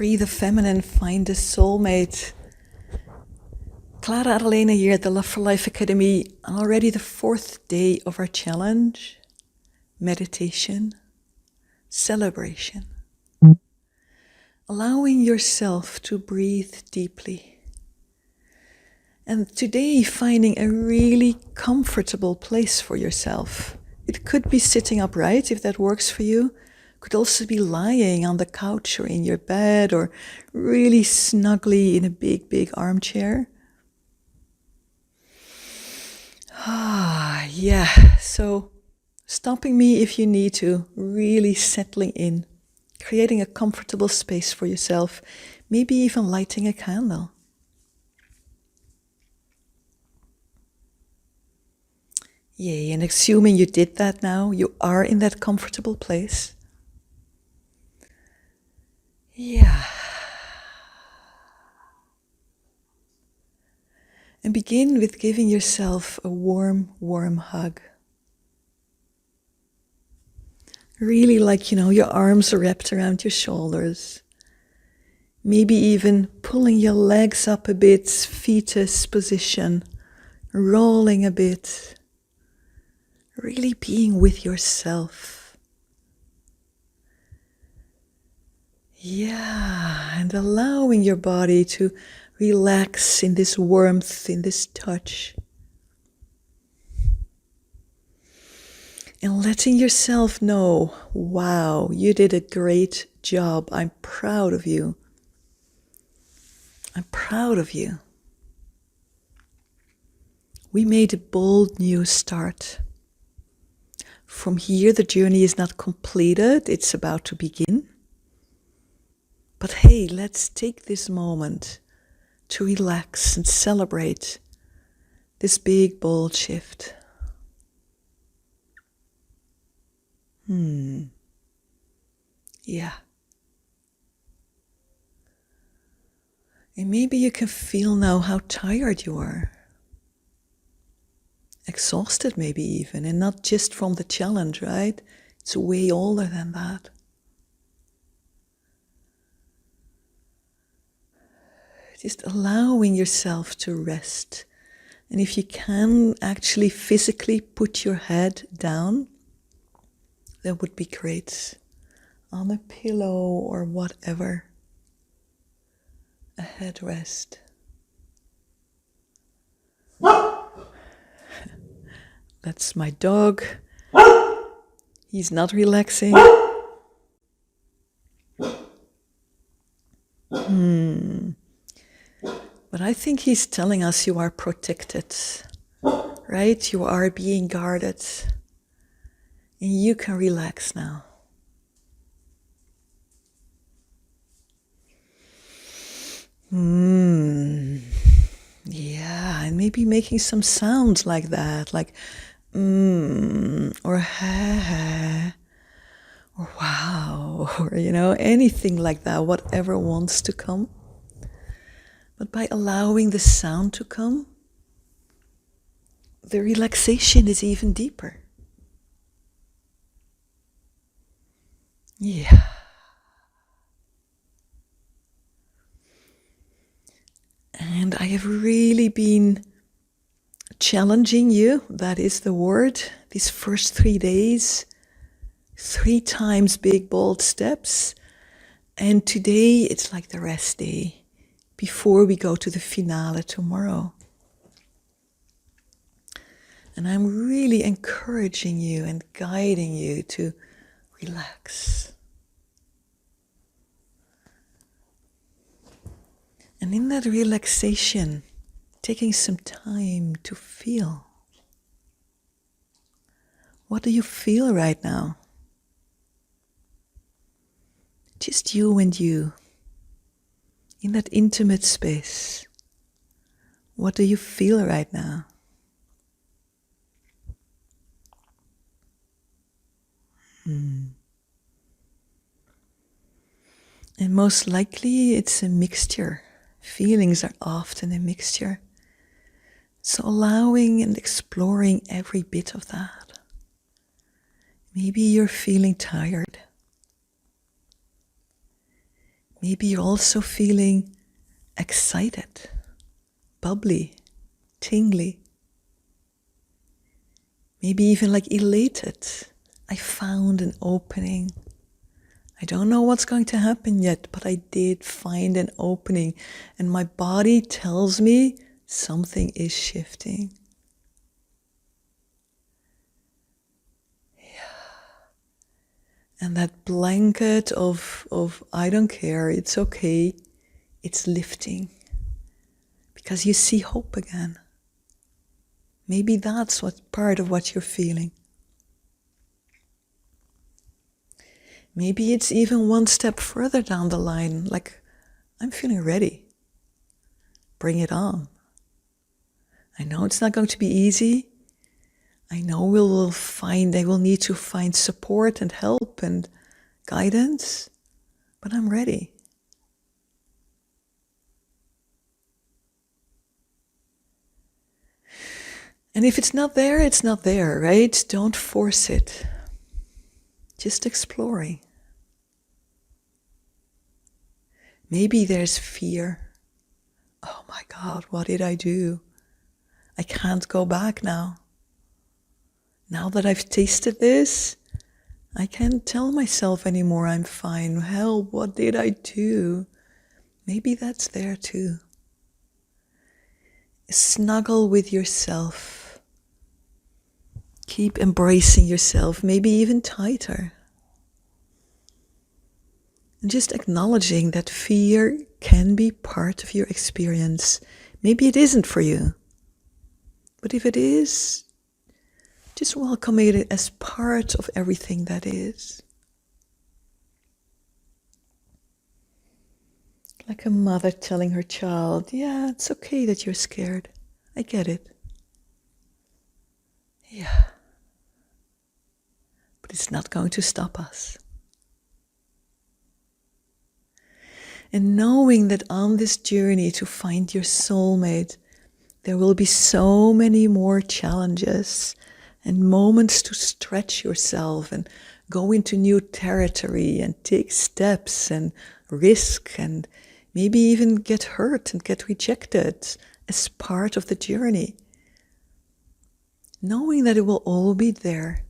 Free the feminine, find the soulmate. Klara, Adalena here at the Love for Life Academy. Already the 4th day of our challenge. Meditation. Celebration. Allowing yourself to breathe deeply. And today finding a really comfortable place for yourself. It could be sitting upright if that works for you. Could also be lying on the couch or in your bed or really snugly in a big armchair. Yeah, so stopping me if you need to, really settling in, creating a comfortable space for yourself, maybe even lighting a candle. Yay, and assuming you did that now, you are in that comfortable place. Yeah. And begin with giving yourself a warm hug. Really like, your arms are wrapped around your shoulders. Maybe even pulling your legs up a bit, fetus position, rolling a bit. Really being with yourself. Yeah, and allowing your body to relax in this warmth, in this touch. And letting yourself know, wow, you did a great job. I'm proud of you. I'm proud of you. We made a bold new start. From here, the journey is not completed. It's about to begin. But hey, let's take this moment to relax and celebrate this big, bold shift. Yeah. And maybe you can feel now how tired you are. Exhausted maybe even, and not just from the challenge, right? It's way older than that. Just allowing yourself to rest. And if you can actually physically put your head down, that would be great. On a pillow or whatever. A headrest. That's my dog. He's not relaxing. But I think he's telling us you are protected, right? You are being guarded. And you can relax now. Yeah, and maybe making some sounds like that, like or ha, or wow, or anything like that, whatever wants to come. But by allowing the sound to come, the relaxation is even deeper. Yeah. And I have really been challenging you, that is the word, these first 3 days, 3 times big, bold steps. And today it's like the rest day before we go to the finale tomorrow. And I'm really encouraging you and guiding you to relax. And in that relaxation, taking some time to feel. What do you feel right now? Just you and you. In that intimate space. What do you feel right now? And most likely it's a mixture. Feelings are often a mixture. So allowing and exploring every bit of that. Maybe you're feeling tired. Maybe you're also feeling excited, bubbly, tingly. Maybe even like elated. I found an opening. I don't know what's going to happen yet, but I did find an opening. And my body tells me something is shifting. And that blanket of I don't care, it's okay, it's lifting. Because you see hope again. Maybe that's what part of what you're feeling. Maybe it's even one step further down the line, like, I'm feeling ready. Bring it on. I know it's not going to be easy. I know they will need to find support and help and guidance, but I'm ready. And if it's not there, it's not there, right? Don't force it. Just exploring. Maybe there's fear. Oh my God, what did I do? I can't go back now. Now that I've tasted this, I can't tell myself anymore I'm fine. Help, what did I do? Maybe that's there too. Snuggle with yourself. Keep embracing yourself, maybe even tighter. And just acknowledging that fear can be part of your experience. Maybe it isn't for you. But if it is, just welcome it as part of everything that is. Like a mother telling her child, yeah, it's okay that you're scared. I get it. Yeah. But it's not going to stop us. And knowing that on this journey to find your soulmate, there will be so many more challenges and moments to stretch yourself and go into new territory and take steps and risk and maybe even get hurt and get rejected as part of the journey. Knowing that it will all be there,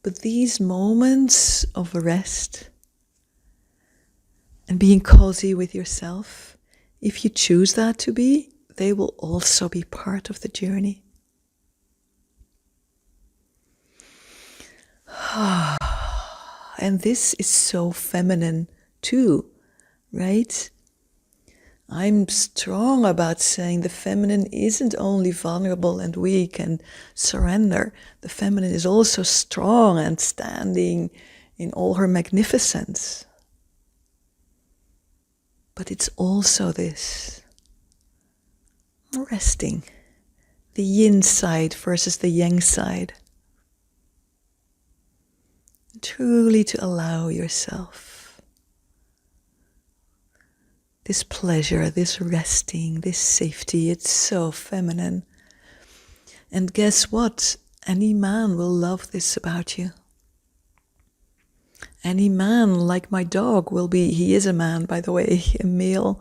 but these moments of rest and being cozy with yourself, if you choose that to be, they will also be part of the journey. And this is so feminine too, right? I'm strong about saying the feminine isn't only vulnerable and weak and surrender. The feminine is also strong and standing in all her magnificence. But it's also this resting, the yin side versus the yang side. Truly to allow yourself this pleasure, this resting, this safety. It's so feminine. And guess what? Any man will love this about you. Any man, like my dog, he is a man, by the way, a male.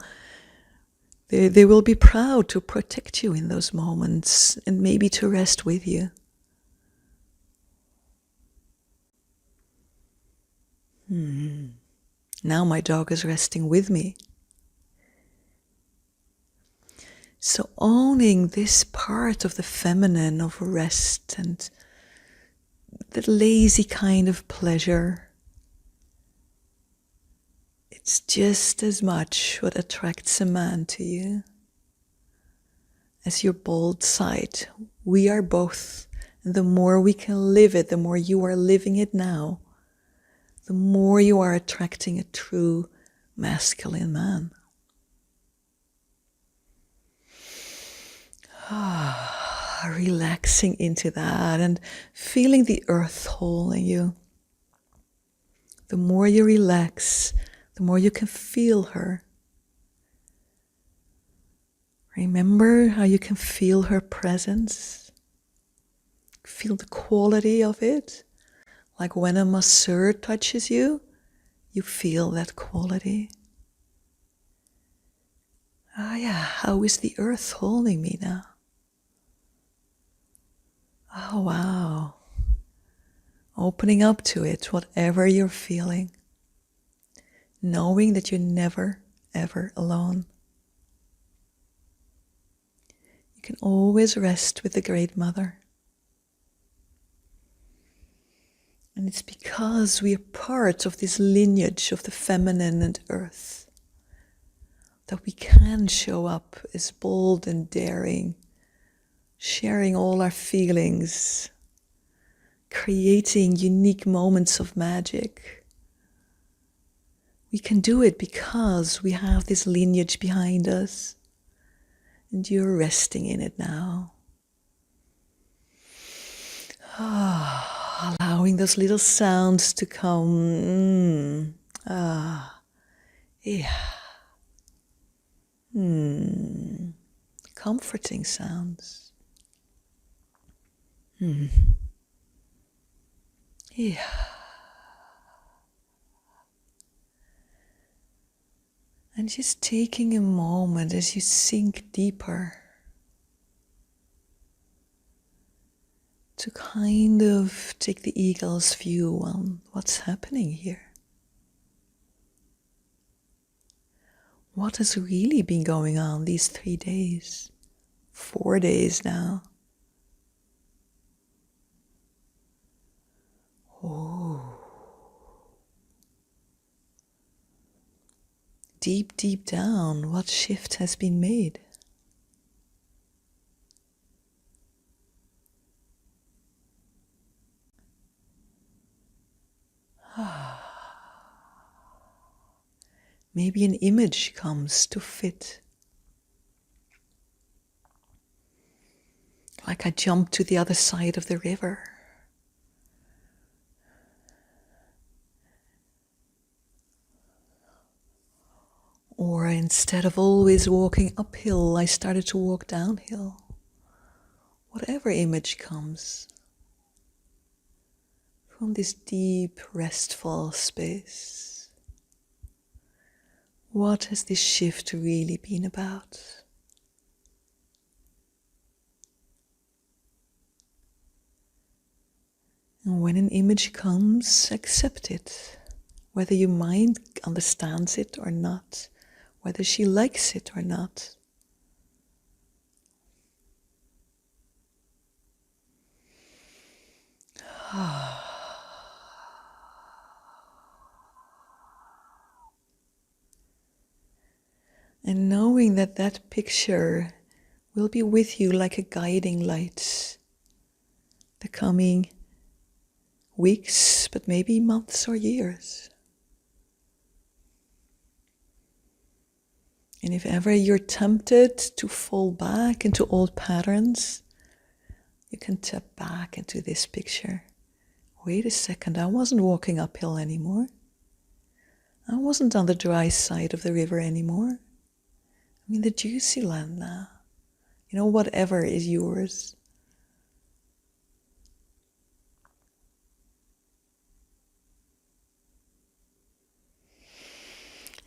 They will be proud to protect you in those moments and maybe to rest with you. Now my dog is resting with me. So owning this part of the feminine, of rest and the lazy kind of pleasure, it's just as much what attracts a man to you as your bold side. We are both. And the more we can live it, the more you are living it now, the more you are attracting a true masculine man. Relaxing into that and feeling the earth holding you. The more you relax, the more you can feel her. Remember how you can feel her presence. Feel the quality of it. Like when a masseur touches you, you feel that quality. Ah, yeah, how is the earth holding me now? Oh, wow. Opening up to it, whatever you're feeling. Knowing that you're never, ever alone. You can always rest with the Great Mother. And it's because we are part of this lineage of the feminine and earth that we can show up as bold and daring, sharing all our feelings, creating unique moments of magic. We can do it because we have this lineage behind us, and you're resting in it now. Allowing those little sounds to come. Yeah. Comforting sounds. Yeah. And just taking a moment as you sink deeper to kind of take the eagle's view on what's happening here. What has really been going on these 3 days, 4 days now? Oh. Deep, deep down, what shift has been made? Maybe an image comes to fit. Like I jumped to the other side of the river. Or instead of always walking uphill, I started to walk downhill. Whatever image comes from this deep, restful space. What has this shift really been about? And when an image comes, accept it. Whether your mind understands it or not, whether she likes it or not. And knowing that that picture will be with you like a guiding light the coming weeks, but maybe months or years. And if ever you're tempted to fall back into old patterns, you can tap back into this picture. Wait a second, I wasn't walking uphill anymore. I wasn't on the dry side of the river anymore. I'm in the juicy land now. You know, whatever is yours.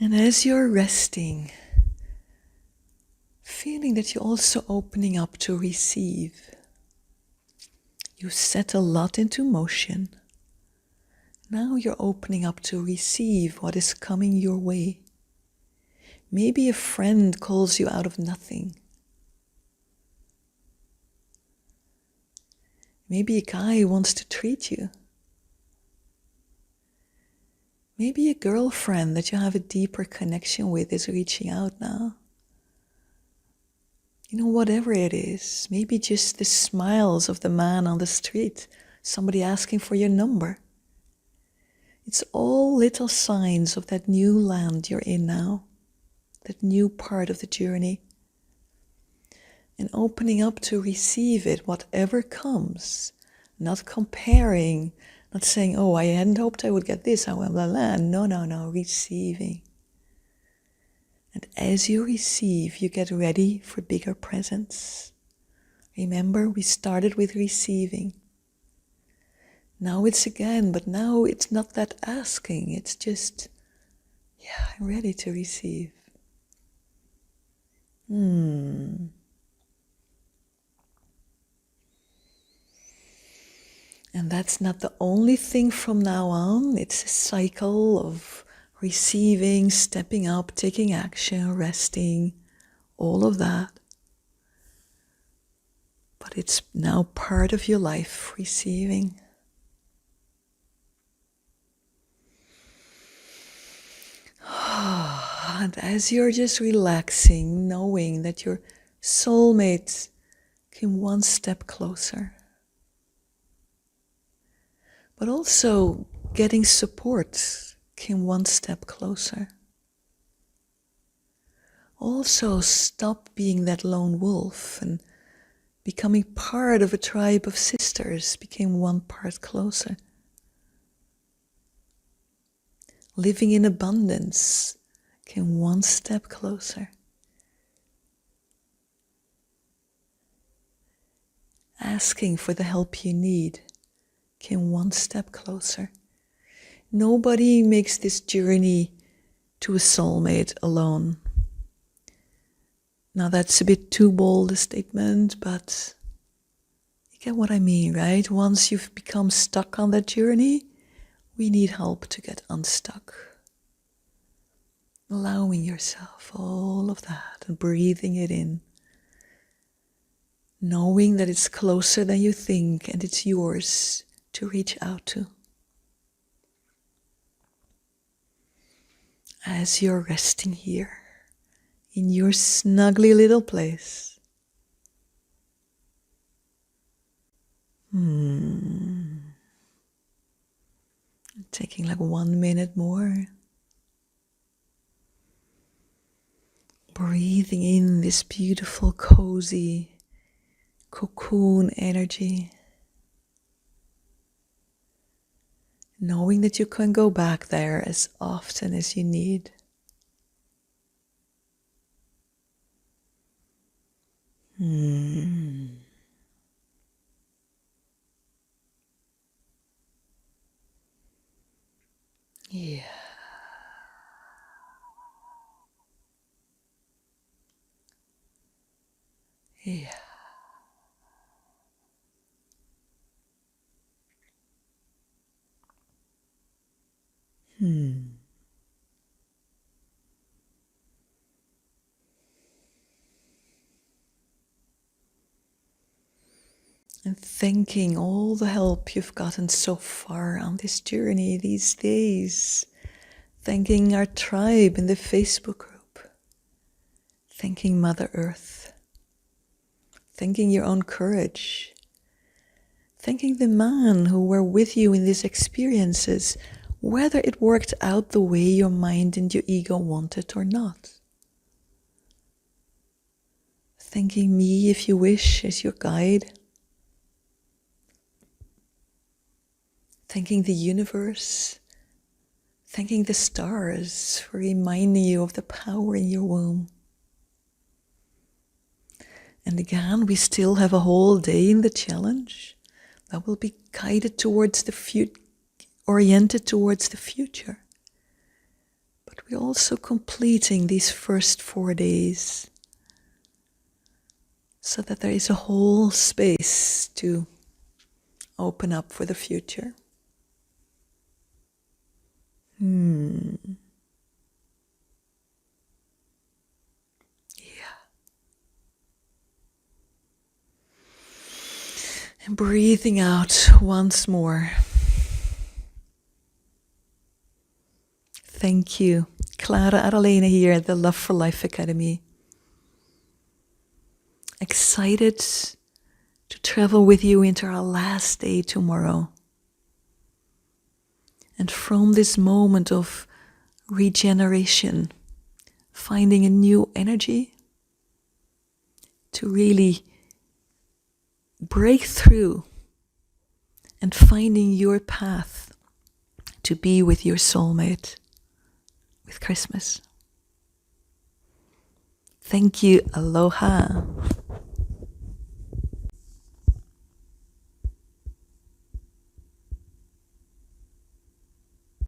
And as you're resting, feeling that you're also opening up to receive. You set a lot into motion. Now you're opening up to receive what is coming your way. Maybe a friend calls you out of nothing. Maybe a guy wants to treat you. Maybe a girlfriend that you have a deeper connection with is reaching out now. You know, whatever it is, maybe just the smiles of the man on the street, somebody asking for your number. It's all little signs of that new land you're in now, that new part of the journey. And opening up to receive it, whatever comes, not comparing, not saying, oh, I hadn't hoped I would get this, I went blah, blah. No, receiving. And as you receive, you get ready for bigger presents. Remember, we started with receiving. Now it's again, but now it's not that asking, it's just, yeah, I'm ready to receive. And that's not the only thing from now on. It's a cycle of receiving, stepping up, taking action, resting, all of that. But it's now part of your life, receiving. And as you're just relaxing, knowing that your soulmate came one step closer, but also getting support came one step closer. Also stop being that lone wolf and becoming part of a tribe of sisters became one part closer. Living in abundance came one step closer. Asking for the help you need came one step closer. Nobody makes this journey to a soulmate alone. Now that's a bit too bold a statement, but you get what I mean, right? Once you've become stuck on that journey, we need help to get unstuck. Allowing yourself all of that and breathing it in. Knowing that it's closer than you think and it's yours to reach out to. As you're resting here in your snuggly little place. Taking like 1 minute more. Breathing in this beautiful, cozy cocoon energy. Knowing that you can go back there as often as you need. Yeah. Yeah. And thanking all the help you've gotten so far on this journey these days. Thanking our tribe in the Facebook group. Thanking Mother Earth. Thanking your own courage. Thanking the man who were with you in these experiences, whether it worked out the way your mind and your ego wanted or not. Thanking me, if you wish, as your guide. Thanking the universe. Thanking the stars for reminding you of the power in your womb. And again, we still have a whole day in the challenge that will be guided towards the future, oriented towards the future. But we're also completing these first 4 days so that there is a whole space to open up for the future. Yeah. And breathing out once more. Thank you. Klara, Adalena here at the Love for Life Academy. Excited to travel with you into our last day tomorrow. And from this moment of regeneration, finding a new energy to really break through and finding your path to be with your soulmate with Christmas. Thank you. Aloha.